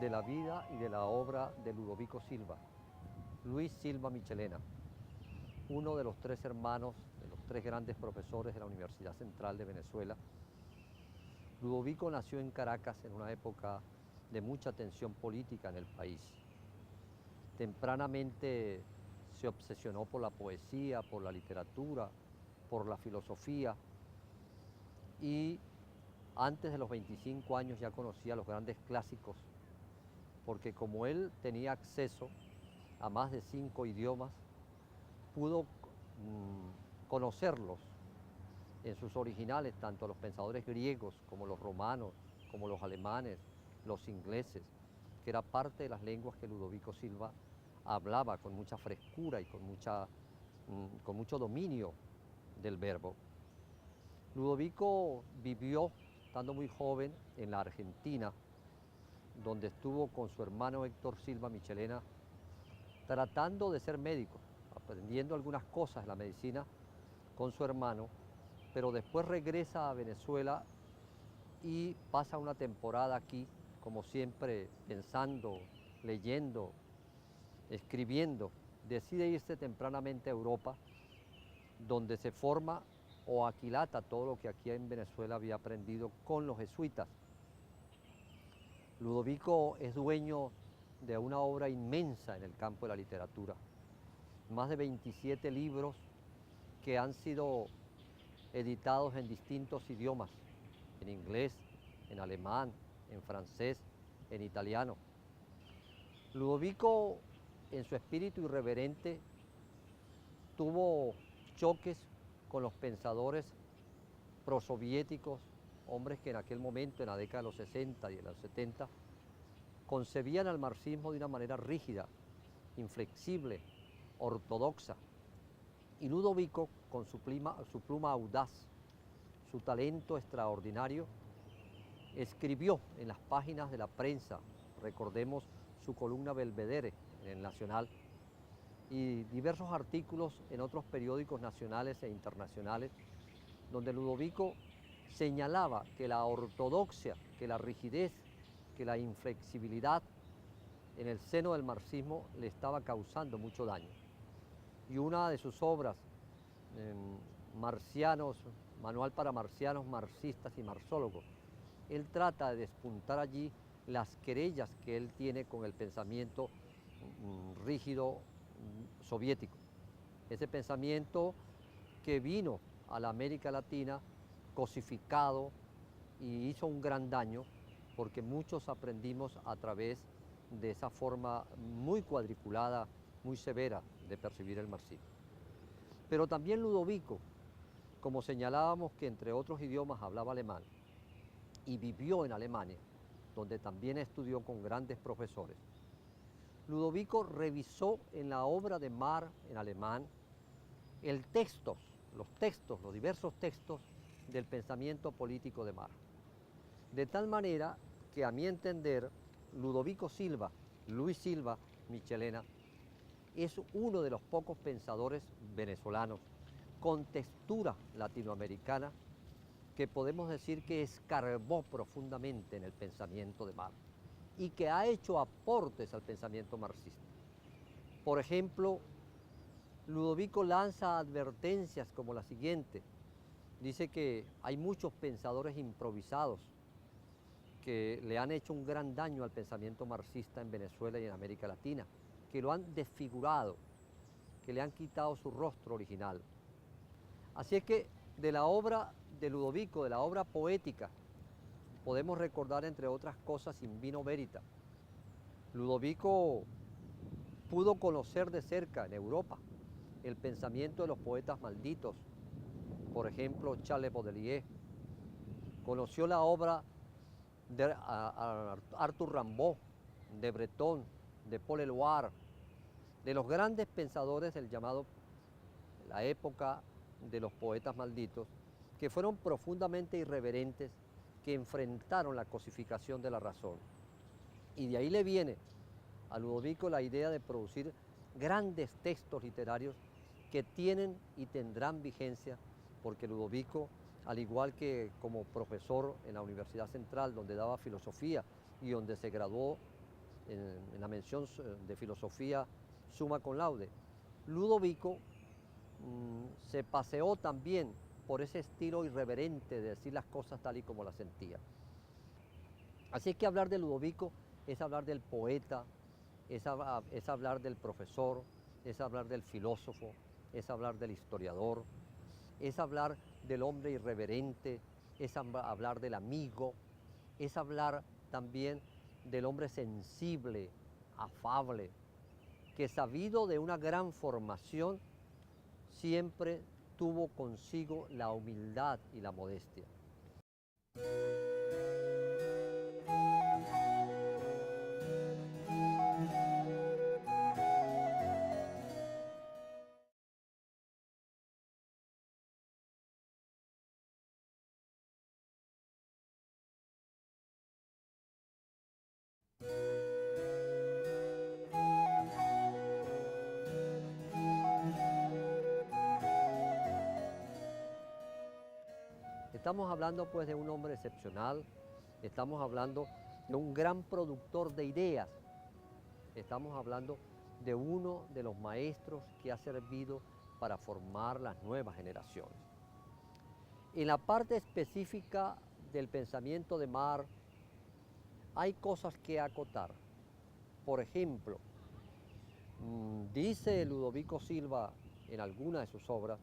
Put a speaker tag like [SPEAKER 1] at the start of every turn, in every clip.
[SPEAKER 1] de la vida y de la obra de Ludovico Silva, Luis Silva Michelena, uno de los tres hermanos, de los tres grandes profesores de la Universidad Central de Venezuela. Ludovico nació en Caracas en una época de mucha tensión política en el país. Tempranamente se obsesionó por la poesía, por la literatura, por la filosofía, y antes de los 25 años ya conocía los grandes clásicos, porque como él tenía acceso a más de 5 idiomas, pudo conocerlos en sus originales, tanto a los pensadores griegos como los romanos, como los alemanes, los ingleses, que era parte de las lenguas que Ludovico Silva hablaba con mucha frescura y con mucho dominio del verbo. Ludovico vivió, estando muy joven, en la Argentina, donde estuvo con su hermano Héctor Silva Michelena, tratando de ser médico, aprendiendo algunas cosas de la medicina con su hermano, pero después regresa a Venezuela y pasa una temporada aquí, como siempre, pensando, leyendo, escribiendo. Decide irse tempranamente a Europa, donde se forma o aquilata todo lo que aquí en Venezuela había aprendido con los jesuitas. Ludovico es dueño de una obra inmensa en el campo de la literatura, más de 27 libros que han sido editados en distintos idiomas, en inglés, en alemán, en francés, en italiano. Ludovico, en su espíritu irreverente, tuvo choques con los pensadores prosoviéticos, hombres que en aquel momento, en la década de los 60 y de los 70, concebían al marxismo de una manera rígida, inflexible, ortodoxa. Y Ludovico, con su pluma audaz, su talento extraordinario, escribió en las páginas de la prensa, recordemos su columna Belvedere en el Nacional, y diversos artículos en otros periódicos nacionales e internacionales, donde Ludovico señalaba que la ortodoxia, que la rigidez, que la inflexibilidad en el seno del marxismo le estaba causando mucho daño. Y una de sus obras, Manual para marcianos, marxistas y marxólogos, él trata de despuntar allí las querellas que él tiene con el pensamiento rígido soviético. Ese pensamiento que vino a la América Latina cosificado y hizo un gran daño, porque muchos aprendimos a través de esa forma muy cuadriculada, muy severa de percibir el marxismo. Pero también Ludovico, como señalábamos que entre otros idiomas hablaba alemán y vivió en Alemania, donde también estudió con grandes profesores, Ludovico revisó en la obra de Marx en alemán los diversos textos del pensamiento político de Marx. De tal manera que, a mi entender, Ludovico Silva, Luis Silva Michelena, es uno de los pocos pensadores venezolanos con textura latinoamericana que podemos decir que escarbó profundamente en el pensamiento de Marx y que ha hecho aportes al pensamiento marxista. Por ejemplo, Ludovico lanza advertencias como la siguiente. Dice que hay muchos pensadores improvisados que le han hecho un gran daño al pensamiento marxista en Venezuela y en América Latina, que lo han desfigurado, que le han quitado su rostro original. Así es que de la obra de Ludovico, de la obra poética, podemos recordar, entre otras cosas, In Vino Veritas. Ludovico pudo conocer de cerca en Europa el pensamiento de los poetas malditos, por ejemplo, Charles Baudelaire. Conoció la obra de Arthur Rimbaud, de Breton, de Paul Eluard, de los grandes pensadores del llamado la época de los poetas malditos, que fueron profundamente irreverentes, que enfrentaron la cosificación de la razón. Y de ahí le viene a Ludovico la idea de producir grandes textos literarios que tienen y tendrán vigencia, porque Ludovico, al igual que como profesor en la Universidad Central, donde daba filosofía y donde se graduó en la mención de filosofía summa cum laude. Ludovico se paseó también por ese estilo irreverente de decir las cosas tal y como las sentía. Así es que hablar de Ludovico es hablar del poeta, es hablar del profesor, es hablar del filósofo, es hablar del historiador, es hablar del hombre irreverente, es hablar del amigo, es hablar también del hombre sensible, afable, que sabido de una gran formación, siempre tuvo consigo la humildad y la modestia. Estamos hablando pues de un hombre excepcional, estamos hablando de un gran productor de ideas, estamos hablando de uno de los maestros que ha servido para formar las nuevas generaciones. En la parte específica del pensamiento de Marx hay cosas que acotar. Por ejemplo, dice Ludovico Silva en alguna de sus obras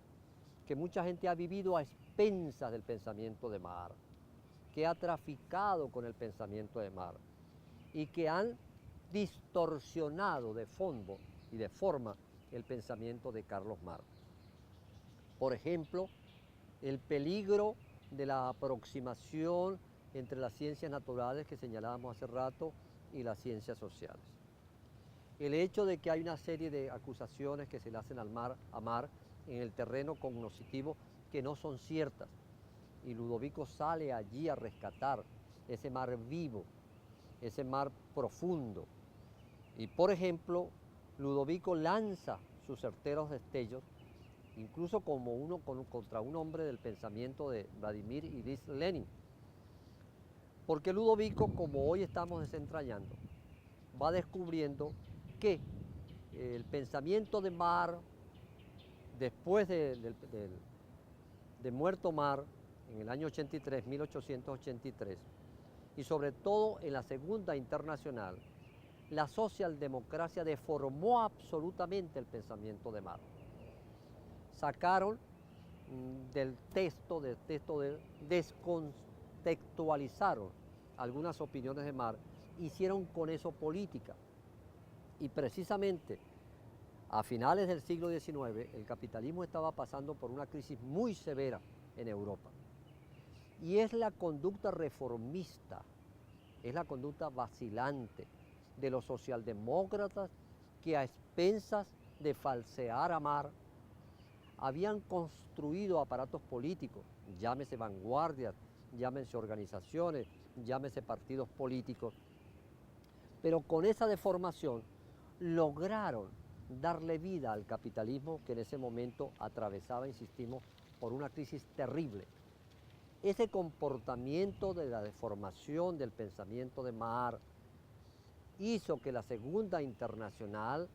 [SPEAKER 1] que mucha gente ha vivido a expensas del pensamiento de Marx, que ha traficado con el pensamiento de Marx y que han distorsionado de fondo y de forma el pensamiento de Carlos Marx. Por ejemplo, el peligro de la aproximación entre las ciencias naturales que señalábamos hace rato y las ciencias sociales. El hecho de que hay una serie de acusaciones que se le hacen a Marx en el terreno cognoscitivo que no son ciertas. Y Ludovico sale allí a rescatar ese mar vivo, ese mar profundo. Y por ejemplo, Ludovico lanza sus certeros destellos, incluso como contra un hombre del pensamiento de Vladimir Ilich Lenin. Porque Ludovico, como hoy estamos desentrañando, va descubriendo que el pensamiento de Marx, después de muerto Marx, en el año 83, 1883, y sobre todo en la Segunda Internacional, la socialdemocracia deformó absolutamente el pensamiento de Marx. Sacaron del texto, descontextualizaron algunas opiniones de Marx, hicieron con eso política. Y precisamente a finales del siglo XIX, el capitalismo estaba pasando por una crisis muy severa en Europa. Y es la conducta reformista, es la conducta vacilante de los socialdemócratas que a expensas de falsear a Marx habían construido aparatos políticos, llámese vanguardias, llámese organizaciones, llámese partidos políticos, pero con esa deformación lograron darle vida al capitalismo que en ese momento atravesaba, insistimos, por una crisis terrible. Ese comportamiento de la deformación del pensamiento de Marx hizo que la Segunda Internacional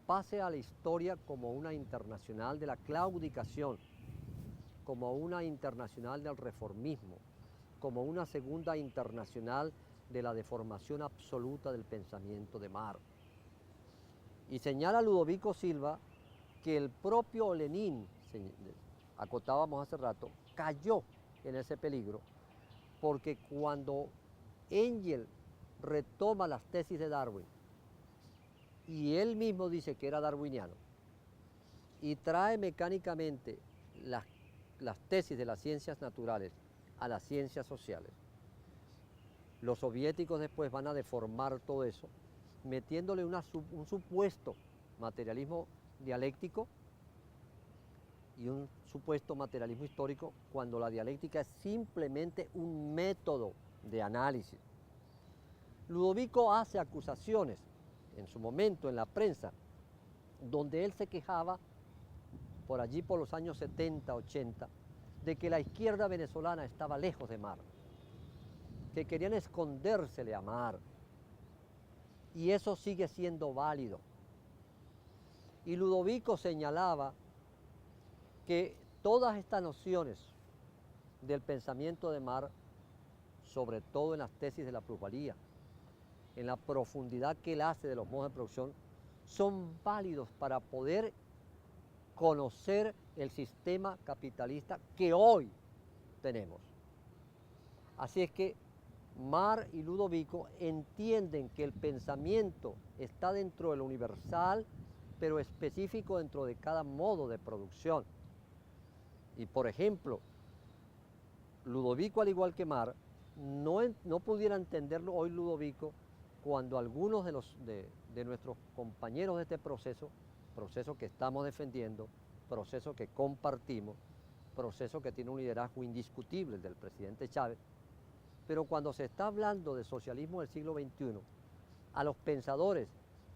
[SPEAKER 1] pase a la historia como una internacional de la claudicación, como una internacional del reformismo, como una Segunda Internacional de la deformación absoluta del pensamiento de Marx. Y señala Ludovico Silva que el propio Lenin, acotábamos hace rato, cayó en ese peligro, porque cuando Engels retoma las tesis de Darwin, y él mismo dice que era darwiniano, y trae mecánicamente las tesis de las ciencias naturales a las ciencias sociales, los soviéticos después van a deformar todo eso, metiéndole un supuesto materialismo dialéctico y un supuesto materialismo histórico, cuando la dialéctica es simplemente un método de análisis. Ludovico hace acusaciones en su momento en la prensa, donde él se quejaba por allí por los años 70, 80, de que la izquierda venezolana estaba lejos de Marx, que querían escondérsele a Marx. y eso sigue siendo válido. Y Ludovico señalaba que todas estas nociones del pensamiento de Marx, sobre todo en las tesis de la plusvalía, en la profundidad que él hace de los modos de producción, son válidos para poder conocer el sistema capitalista que hoy tenemos. Así es que Marx y Ludovico entienden que el pensamiento está dentro de lo universal, pero específico dentro de cada modo de producción. Y por ejemplo, Ludovico, al igual que Marx, no pudiera entenderlo hoy Ludovico cuando algunos de nuestros compañeros de este proceso que estamos defendiendo, proceso que compartimos, proceso que tiene un liderazgo indiscutible, el del presidente Chávez, pero cuando se está hablando de socialismo del siglo XXI, a los pensadores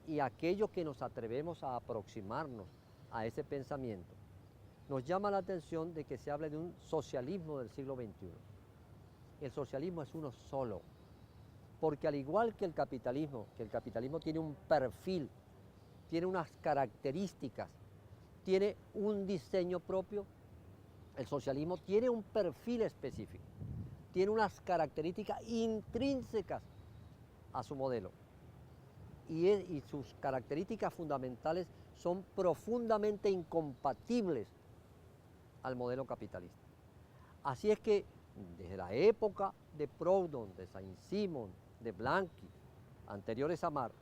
[SPEAKER 1] y a aquellos que nos atrevemos a aproximarnos a ese pensamiento, nos llama la atención de que se hable de un socialismo del siglo XXI. El socialismo es uno solo, porque al igual que el capitalismo tiene un perfil, tiene unas características, tiene un diseño propio, el socialismo tiene un perfil específico, tiene unas características intrínsecas a su modelo. Y sus características fundamentales son profundamente incompatibles al modelo capitalista. Así es que desde la época de Proudhon, de Saint-Simon, de Blanqui, anteriores a Marx,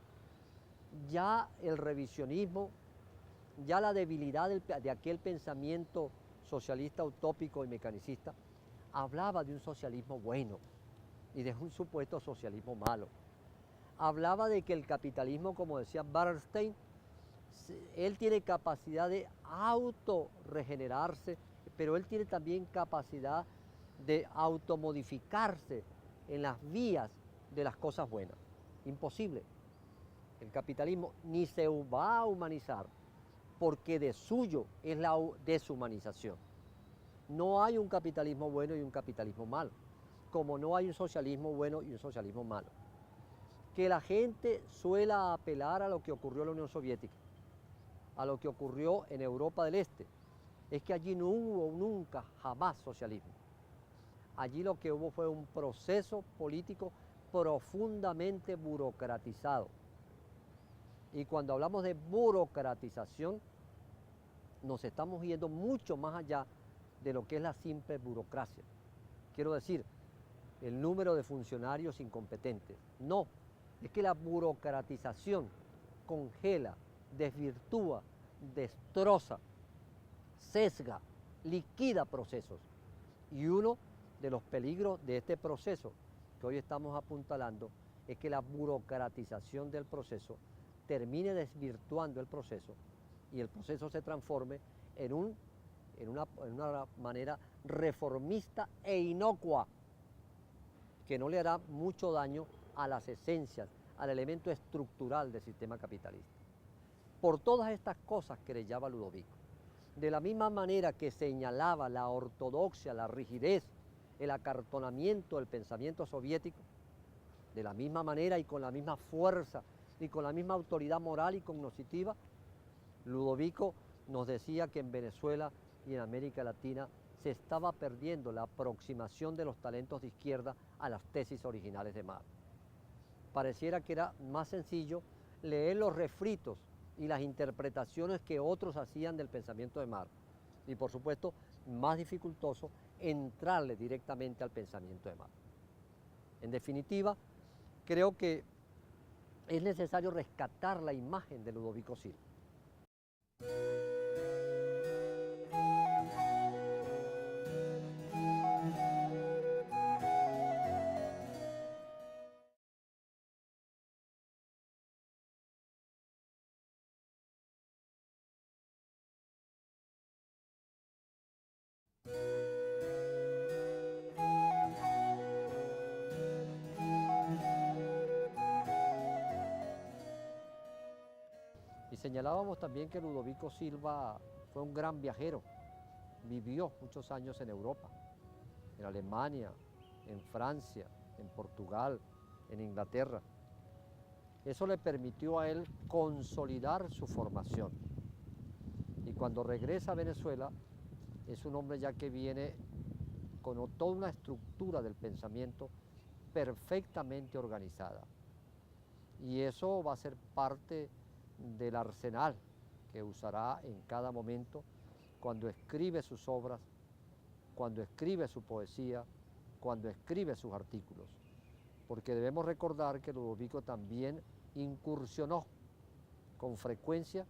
[SPEAKER 1] ya el revisionismo, ya la debilidad de aquel pensamiento socialista utópico y mecanicista, hablaba de un socialismo bueno y de un supuesto socialismo malo. Hablaba de que el capitalismo, como decía Bernstein, él tiene capacidad de autorregenerarse, pero él tiene también capacidad de automodificarse en las vías de las cosas buenas. Imposible. El capitalismo ni se va a humanizar, porque de suyo es la deshumanización. No hay un capitalismo bueno y un capitalismo malo, como no hay un socialismo bueno y un socialismo malo. Que la gente suela apelar a lo que ocurrió en la Unión Soviética, a lo que ocurrió en Europa del Este, es que allí no hubo nunca, jamás socialismo. Allí lo que hubo fue un proceso político profundamente burocratizado. Y cuando hablamos de burocratización, nos estamos yendo mucho más allá de lo que es la simple burocracia. Quiero decir, el número de funcionarios incompetentes. No, es que la burocratización congela, desvirtúa, destroza, sesga, liquida procesos. Y uno de los peligros de este proceso que hoy estamos apuntalando es que la burocratización del proceso termine desvirtuando el proceso y el proceso se transforme en una manera reformista e inocua que no le hará mucho daño a las esencias, al elemento estructural del sistema capitalista. Por todas estas cosas querellaba Ludovico. De la misma manera que señalaba la ortodoxia, la rigidez, el acartonamiento del pensamiento soviético, de la misma manera y con la misma fuerza y con la misma autoridad moral y cognoscitiva, Ludovico nos decía que en Venezuela y en América Latina se estaba perdiendo la aproximación de los talentos de izquierda a las tesis originales de Marx. Pareciera que era más sencillo leer los refritos y las interpretaciones que otros hacían del pensamiento de Marx. Y por supuesto, más dificultoso entrarle directamente al pensamiento de Marx. En definitiva, creo que es necesario rescatar la imagen de Ludovico Silva. Y señalábamos también que Ludovico Silva fue un gran viajero, vivió muchos años en Europa, en Alemania, en Francia, en Portugal, en Inglaterra. Eso le permitió a él consolidar su formación. Y cuando regresa a Venezuela, es un hombre ya que viene con toda una estructura del pensamiento perfectamente organizada. Y eso va a ser parte del arsenal que usará en cada momento cuando escribe sus obras, cuando escribe su poesía, cuando escribe sus artículos. Porque debemos recordar que Ludovico también incursionó con frecuencia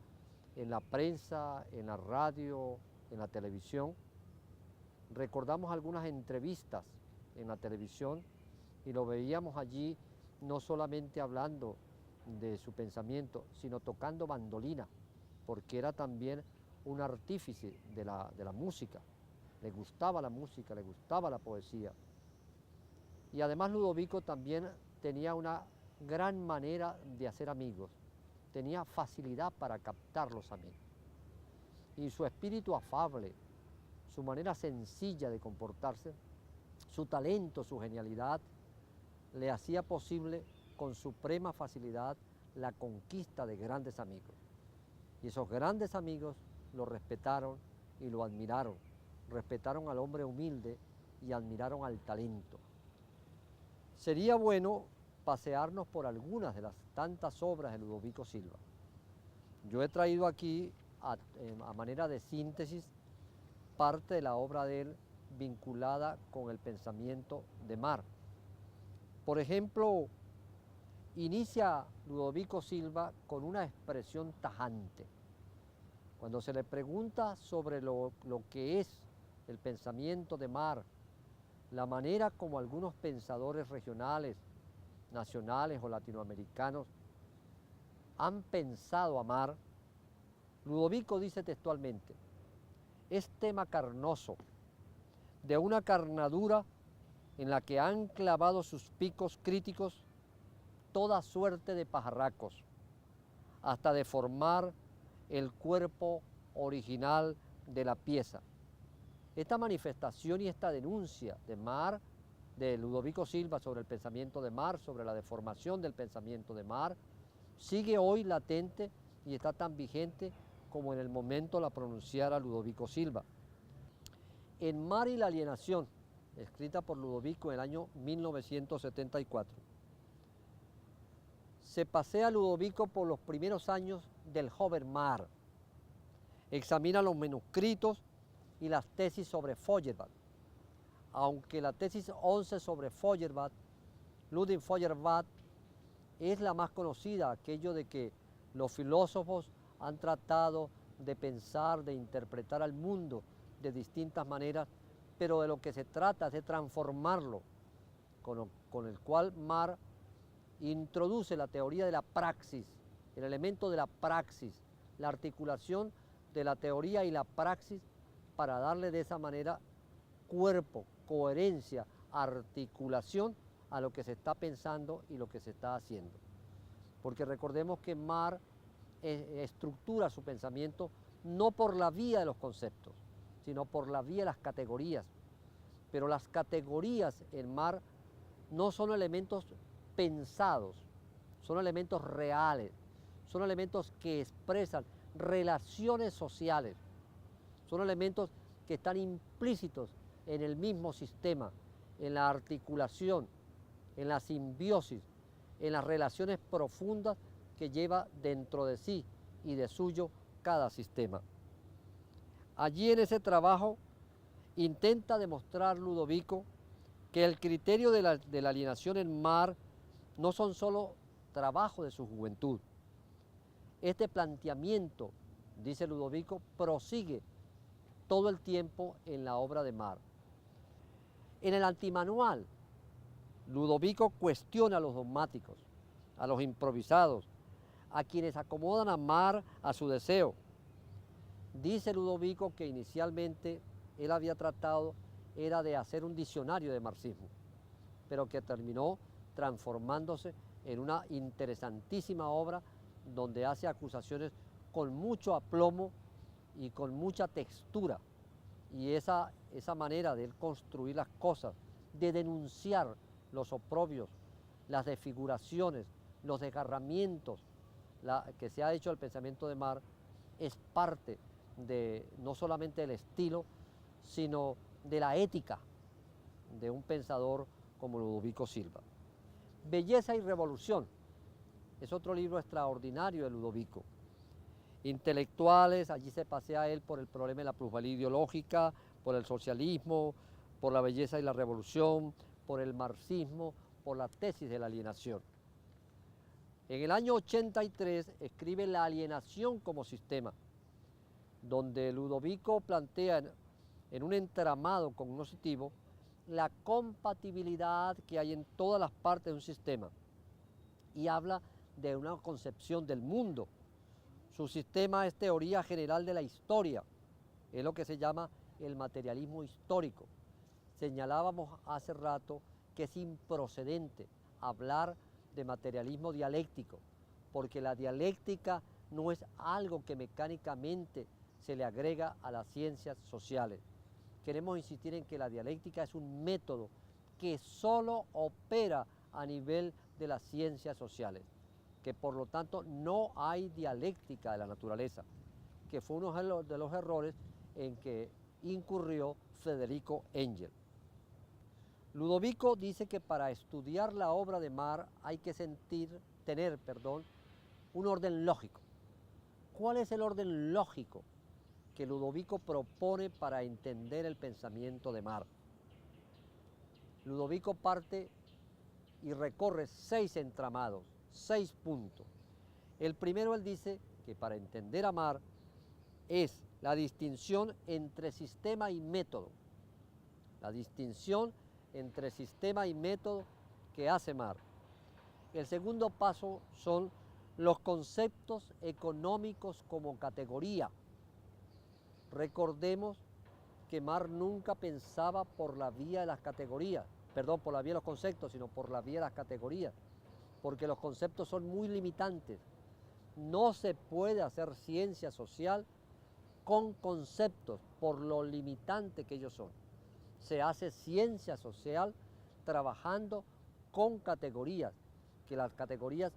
[SPEAKER 1] en la prensa, en la radio, en la televisión. Recordamos algunas entrevistas en la televisión y lo veíamos allí no solamente hablando de su pensamiento, sino tocando bandolina, porque era también un artífice de la música. Le gustaba la música, le gustaba la poesía. Y además Ludovico también tenía una gran manera de hacer amigos, tenía facilidad para captar los amigos. Y su espíritu afable, su manera sencilla de comportarse, su talento, su genialidad, le hacía posible con suprema facilidad la conquista de grandes amigos. Y esos grandes amigos lo respetaron y lo admiraron, respetaron al hombre humilde y admiraron al talento. Sería bueno pasearnos por algunas de las tantas obras de Ludovico Silva. Yo he traído aquí, a manera de síntesis, parte de la obra de él vinculada con el pensamiento de Mar. Por ejemplo, inicia Ludovico Silva con una expresión tajante. Cuando se le pregunta sobre lo que es el pensamiento de Mar, la manera como algunos pensadores regionales, nacionales o latinoamericanos han pensado a Mar, Ludovico dice textualmente: es tema carnoso, de una carnadura en la que han clavado sus picos críticos toda suerte de pajarracos, hasta deformar el cuerpo original de la pieza. Esta manifestación y esta denuncia de Mar, de Ludovico Silva sobre el pensamiento de Mar, sobre la deformación del pensamiento de Mar, sigue hoy latente y está tan vigente como en el momento la pronunciara Ludovico Silva. En Mar y la alienación, escrita por Ludovico en el año 1974, se pasea Ludovico por los primeros años del joven Mar, examina los manuscritos y las tesis sobre Feuerbach, aunque la tesis 11 sobre Feuerbach, Ludwig Feuerbach, es la más conocida, aquello de que los filósofos han tratado de pensar, de interpretar al mundo de distintas maneras, pero de lo que se trata es de transformarlo, con el cual Mar introduce la teoría de la praxis, el elemento de la praxis, la articulación de la teoría y la praxis para darle de esa manera cuerpo, coherencia, articulación a lo que se está pensando y lo que se está haciendo. Porque recordemos que Mar estructura su pensamiento no por la vía de los conceptos, sino por la vía de las categorías. Pero las categorías en Mar no son elementos pensados, son elementos reales, son elementos que expresan relaciones sociales, son elementos que están implícitos en el mismo sistema, en la articulación, en la simbiosis, en las relaciones profundas que lleva dentro de sí y de suyo cada sistema. Allí en ese trabajo intenta demostrar Ludovico que el criterio de la alienación en Mar no son solo trabajo de su juventud. Este planteamiento, dice Ludovico, prosigue todo el tiempo en la obra de Mar. En el antimanual, Ludovico cuestiona a los dogmáticos, a los improvisados, a quienes acomodan a Mar a su deseo. Dice Ludovico que inicialmente él había tratado era de hacer un diccionario de marxismo, pero que terminó transformándose en una interesantísima obra donde hace acusaciones con mucho aplomo y con mucha textura. Y esa manera de él construir las cosas, de denunciar los oprobios, las desfiguraciones, los desgarramientos que se ha hecho al pensamiento de Marx es parte de no solamente del estilo, sino de la ética de un pensador como Ludovico Silva. Belleza y revolución es otro libro extraordinario de Ludovico. Intelectuales, allí se pasea él por el problema de la plusvalía ideológica, por el socialismo, por la belleza y la revolución, por el marxismo, por la tesis de la alienación. En el año 83 escribe La alienación como sistema, donde Ludovico plantea en un entramado cognoscitivo la compatibilidad que hay en todas las partes de un sistema y habla de una concepción del mundo. Su sistema es teoría general de la historia, es lo que se llama el materialismo histórico. Señalábamos hace rato que es improcedente hablar de materialismo dialéctico, porque la dialéctica no es algo que mecánicamente se le agrega a las ciencias sociales. Queremos insistir en que la dialéctica es un método que solo opera a nivel de las ciencias sociales, que por lo tanto no hay dialéctica de la naturaleza, que fue uno de los errores en que incurrió Federico Engel. Ludovico dice que para estudiar la obra de Marx hay que tener un orden lógico. ¿Cuál es el orden lógico que Ludovico propone para entender el pensamiento de Marx? Ludovico parte y recorre 6 entramados, 6 puntos. El primero, él dice que para entender a Marx es la distinción entre sistema y método. La distinción entre sistema y método que hace Marx. El segundo paso son los conceptos económicos como categoría. Recordemos que Marx nunca pensaba por la vía de las categorías, por la vía de los conceptos, sino por la vía de las categorías, porque los conceptos son muy limitantes. No se puede hacer ciencia social con conceptos, por lo limitante que ellos son. Se hace ciencia social trabajando con categorías, que las categorías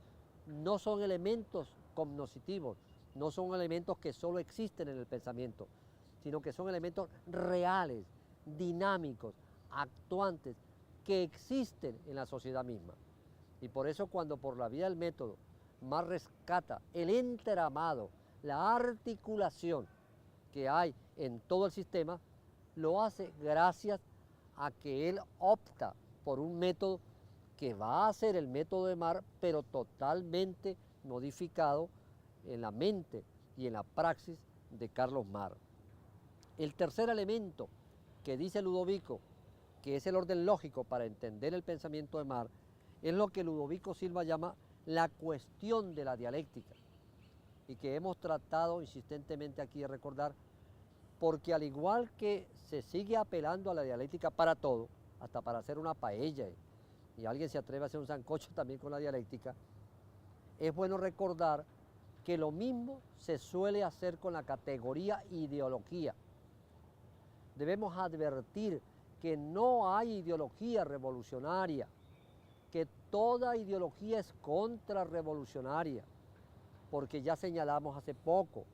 [SPEAKER 1] no son elementos cognoscitivos, no son elementos que solo existen en el pensamiento, sino que son elementos reales, dinámicos, actuantes, que existen en la sociedad misma. Y por eso cuando por la vía del método Marx rescata el entramado, la articulación que hay en todo el sistema, lo hace gracias a que él opta por un método que va a ser el método de Marx, pero totalmente modificado en la mente y en la praxis de Carlos Marx. El tercer elemento que dice Ludovico, que es el orden lógico para entender el pensamiento de Marx, es lo que Ludovico Silva llama la cuestión de la dialéctica, y que hemos tratado insistentemente aquí de recordar, porque al igual que se sigue apelando a la dialéctica para todo, hasta para hacer una paella, y alguien se atreve a hacer un sancocho también con la dialéctica, es bueno recordar que lo mismo se suele hacer con la categoría ideología. Debemos advertir que no hay ideología revolucionaria, que toda ideología es contrarrevolucionaria, porque ya señalamos hace poco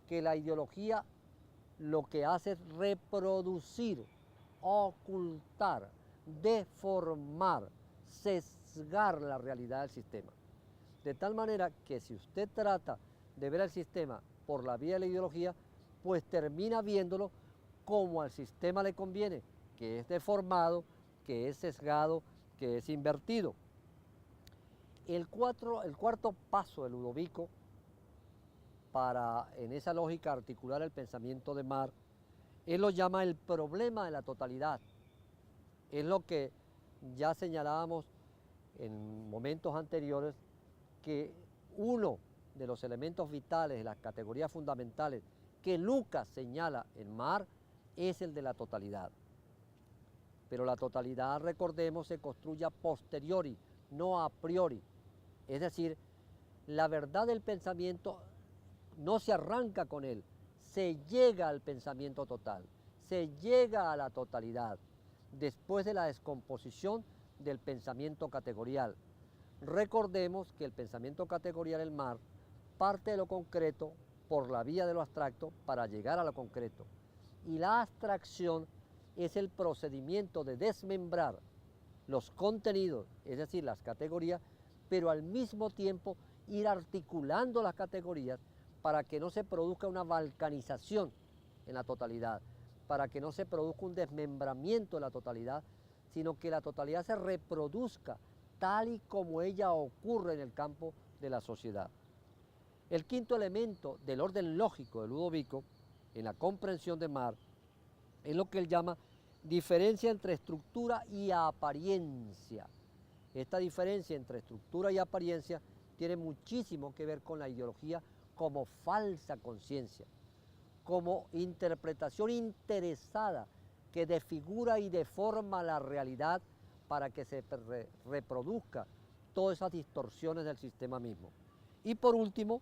[SPEAKER 1] que la ideología lo que hace es reproducir, ocultar, deformar, sesgar la realidad del sistema. De tal manera que si usted trata de ver el sistema por la vía de la ideología, pues termina viéndolo como al sistema le conviene, que es deformado, que es sesgado, que es invertido. El cuarto paso de Ludovico para, en esa lógica, articular el pensamiento de Marx, él lo llama el problema de la totalidad. Es lo que ya señalábamos en momentos anteriores, que uno de los elementos vitales de las categorías fundamentales que Lucas señala en Marx es el de la totalidad. Pero la totalidad, recordemos, se construye a posteriori, no a priori. Es decir, la verdad del pensamiento no se arranca con él, se llega al pensamiento total, se llega a la totalidad, después de la descomposición del pensamiento categorial. Recordemos que el pensamiento categorial del Marx parte de lo concreto por la vía de lo abstracto para llegar a lo concreto. Y la abstracción es el procedimiento de desmembrar los contenidos, es decir, las categorías, pero al mismo tiempo ir articulando las categorías para que no se produzca una balcanización en la totalidad, para que no se produzca un desmembramiento de la totalidad, sino que la totalidad se reproduzca tal y como ella ocurre en el campo de la sociedad. El quinto elemento del orden lógico de Ludovico, en la comprensión de Marx, es lo que él llama diferencia entre estructura y apariencia. Esta diferencia entre estructura y apariencia tiene muchísimo que ver con la ideología como falsa conciencia, como interpretación interesada que desfigura y deforma la realidad para que se reproduzca todas esas distorsiones del sistema mismo. Y por último,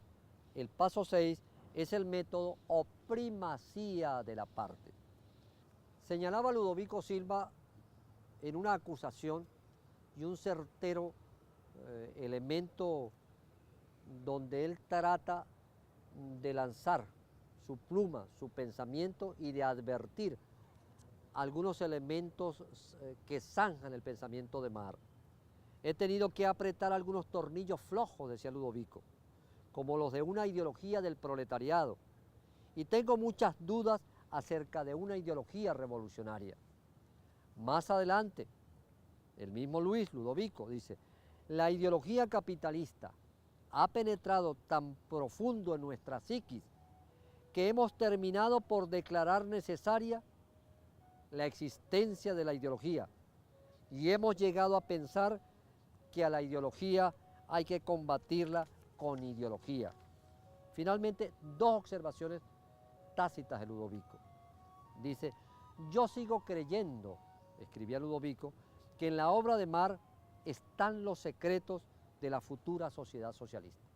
[SPEAKER 1] el paso 6 es el método o primacía de la parte. Señalaba Ludovico Silva en una acusación y un certero elemento donde él trata de lanzar su pluma, su pensamiento y de advertir algunos elementos que zanjan el pensamiento de Marx. He tenido que apretar algunos tornillos flojos, decía Ludovico, como los de una ideología del proletariado, y tengo muchas dudas acerca de una ideología revolucionaria. Más adelante, el mismo Ludovico dice, la ideología capitalista ha penetrado tan profundo en nuestra psiquis que hemos terminado por declarar necesaria la existencia de la ideología y hemos llegado a pensar que a la ideología hay que combatirla con ideología. Finalmente, dos observaciones tácitas de Ludovico. Dice, yo sigo creyendo, escribía Ludovico, que en la obra de Marx están los secretos de la futura sociedad socialista.